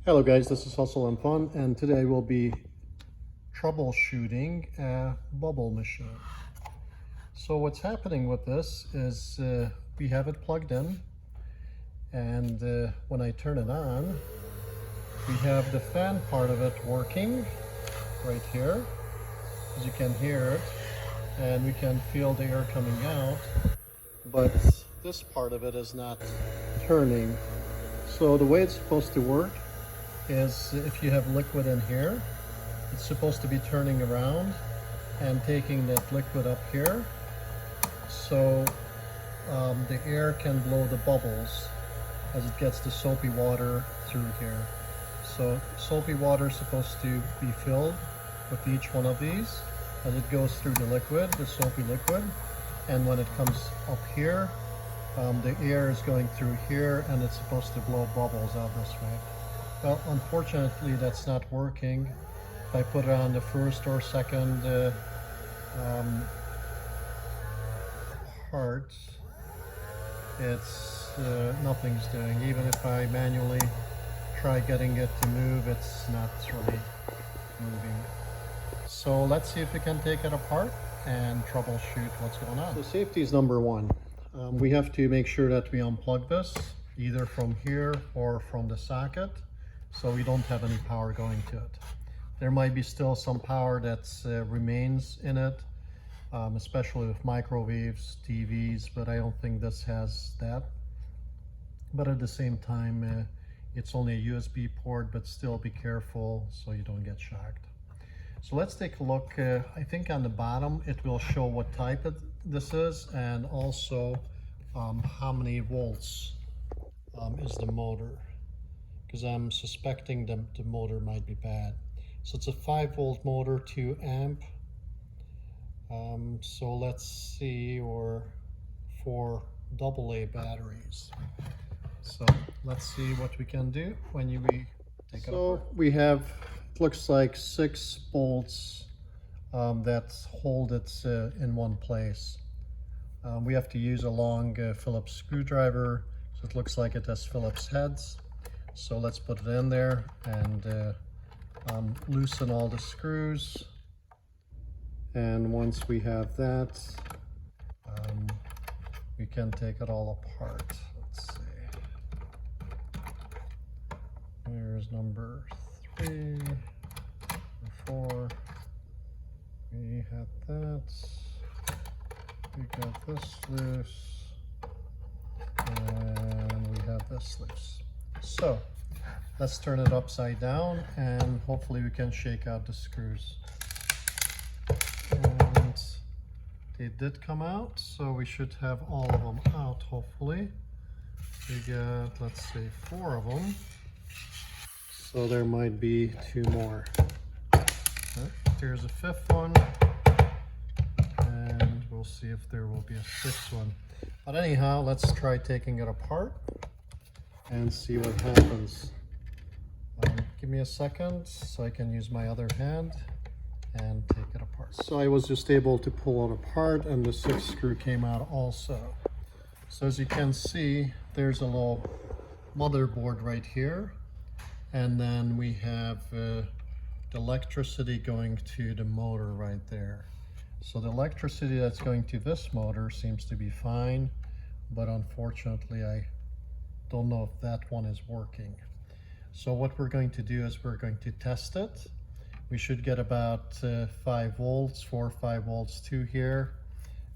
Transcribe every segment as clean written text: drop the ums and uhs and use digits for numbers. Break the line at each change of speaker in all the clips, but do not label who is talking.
Hello guys, this is Hustle and Fun, and today we'll be troubleshooting a bubble machine. So what's happening with this is we have it plugged in, and when I turn it on, we have the fan part of it working right here, as you can hear it, and we can feel the air coming out, but this part of it is not turning. So the way it's supposed to work is if you have liquid in here, it's supposed to be turning around and taking that liquid up here, so the air can blow the bubbles as it gets the soapy water through here. So soapy water is supposed to be filled with each one of these as it goes through the liquid, the soapy liquid, and when it comes up here, the air is going through here and it's supposed to blow bubbles out this way. Well, unfortunately, that's not working. If I put it on the first or second part, it's nothing's doing. Even if I manually try getting it to move, it's not really moving. So let's see if we can take it apart and troubleshoot what's going on. So safety is number one. We have to make sure that we unplug this either from here or from the socket, so we don't have any power going to it. There might be still some power that remains in it, especially with microwaves, TVs, but I don't think this has that. But at the same time, it's only a USB port, but still be careful so you don't get shocked. So let's take a look. I think on the bottom it will show what type this is, and also how many volts is the motor, because I'm suspecting the motor might be bad. So it's a 5-volt motor, 2 amp. So let's see, or 4 AA batteries. So let's see what we can do when we take it apart. So we have, it looks like 6 bolts that hold it in one place. We have to use a long Phillips screwdriver, so it looks like it has Phillips heads. So let's put it in there and loosen all the screws. And once we have that, we can take it all apart. Let's see. Here's number 3, number 4. We had that. We got this loose, and we have this loose. So let's turn it upside down and hopefully we can shake out the screws. And they did come out, so we should have all of them out, hopefully. We got, let's say, 4 of them. So there might be 2 more. Here's a 5th one. And we'll see if there will be a 6th one. But anyhow, let's try taking it apart and see what happens. Give me a second so I can use my other hand and take it apart. So I was just able to pull it apart, and the 6th screw came out also. So as you can see, there's a little motherboard right here, and then we have the electricity going to the motor right there. So the electricity that's going to this motor seems to be fine, but unfortunately I don't know if that one is working. So what we're going to do is we're going to test it. We should get about 5 volts, 4 or 5 volts to here.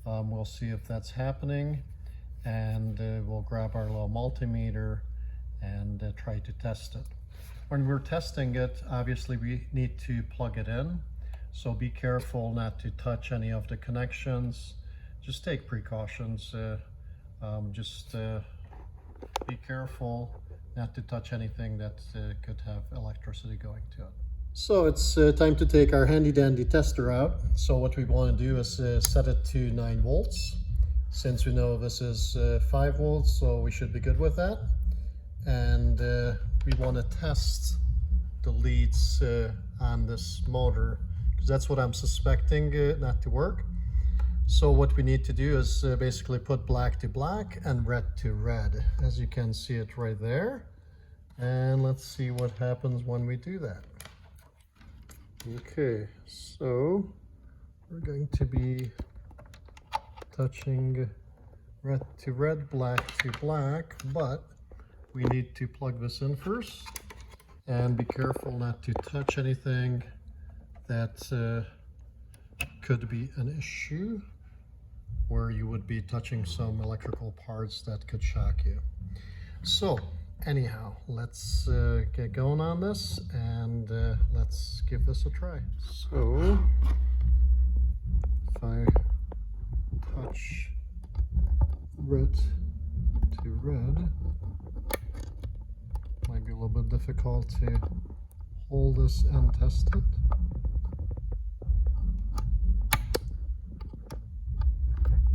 We'll see if that's happening, and we'll grab our little multimeter and try to test it. When we're testing it, obviously we need to plug it in. So be careful not to touch any of the connections. Just take precautions. Be careful not to touch anything that could have electricity going to it. So it's time to take our handy dandy tester out. So what we want to do is set it to 9 volts. Since we know this is 5 volts, so we should be good with that. And we want to test the leads on this motor, because that's what I'm suspecting not to work. So what we need to do is basically put black to black and red to red. As you can see it right there, And let's see what happens when we do that. Okay, so we're going to be touching red to red, black to black, but we need to plug this in first and be careful not to touch anything that could be an issue, where you would be touching some electrical parts that could shock you. So anyhow, let's get going on this, and let's give this a try. So if I touch red to red, might be a little bit difficult to hold this and test it.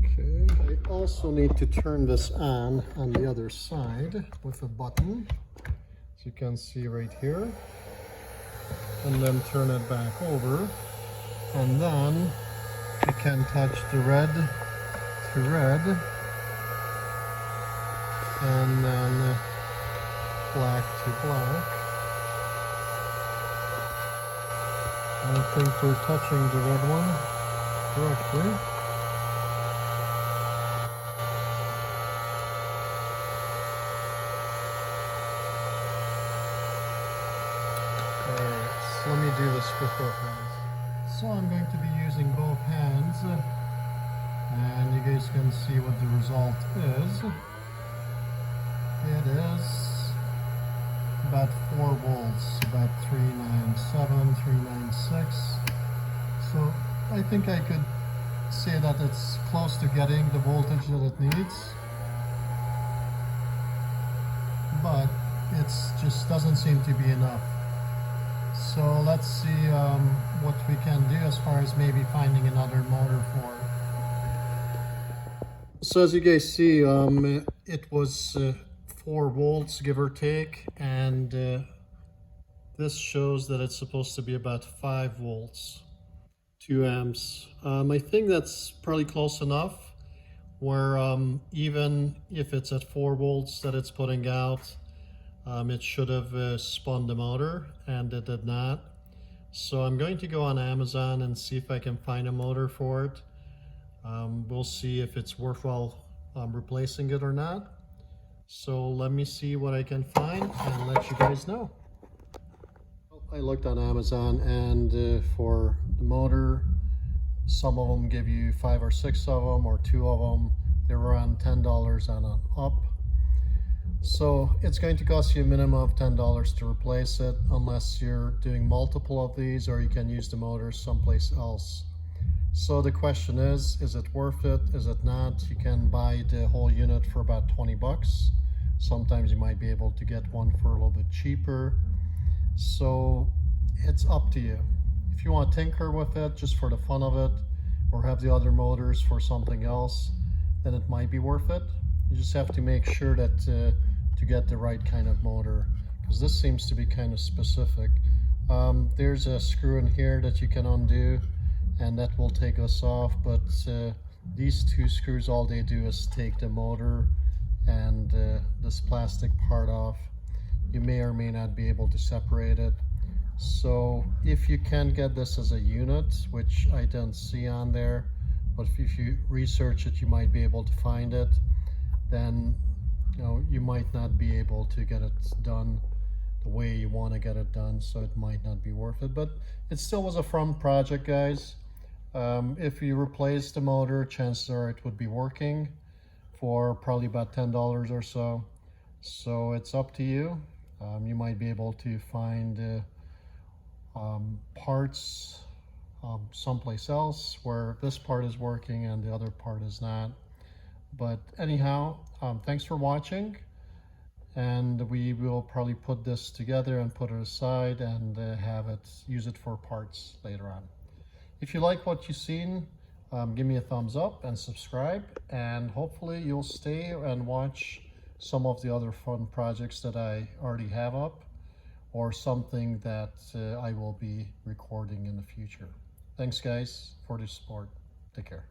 Okay, I also need to turn this on the other side with a button, as you can see right here, and then turn it back over, and then you can touch the red to red, and then black to black. I think we're touching the red one correctly. Alright, so let me do this with both hands. So I'm going to be using both hands, and you guys can see what the result is. It is about 4 volts, about 397, 396. So I think I could say that it's close to getting the voltage that it needs, but it just doesn't seem to be enough. So let's see what we can do as far as maybe finding another motor for it. So as you guys see, it was 4 volts give or take, and this shows that it's supposed to be about 5 volts, 2 amps. I think that's probably close enough where even if it's at 4 volts that it's putting out, it should have spun the motor, and it did not. So I'm going to go on Amazon and see if I can find a motor for it. We'll see if it's worthwhile replacing it or not. So let me see what I can find and let you guys know. I looked on Amazon, and for the motor, some of them give you 5 or 6 of them, or 2 of them. They're around $10 and up. So it's going to cost you a minimum of $10 to replace it, unless you're doing multiple of these, or you can use the motor someplace else. So the question is it worth it? Is it not? You can buy the whole unit for about 20 bucks. Sometimes you might be able to get one for a little bit cheaper. So it's up to you. If you want to tinker with it just for the fun of it, or have the other motors for something else, then it might be worth it. You just have to make sure that to get the right kind of motor, because this seems to be kind of specific. There's a screw in here that you can undo, and that will take us off, but these 2 screws, all they do is take the motor and this plastic part off. You may or may not be able to separate it. So if you can get this as a unit, which I don't see on there, but if you research it, you might be able to find it, then you might not be able to get it done the way you want to get it done, so it might not be worth it. But it still was a fun project, guys. If you replace the motor, chances are it would be working for probably about $10 or so. So it's up to you. You might be able to find parts someplace else where this part is working and the other part is not. But anyhow, thanks for watching, and we will probably put this together and put it aside and use it for parts later on. If you like what you've seen, give me a thumbs up and subscribe, and hopefully you'll stay and watch some of the other fun projects that I already have up, or something that I will be recording in the future. Thanks guys for the support. Take care.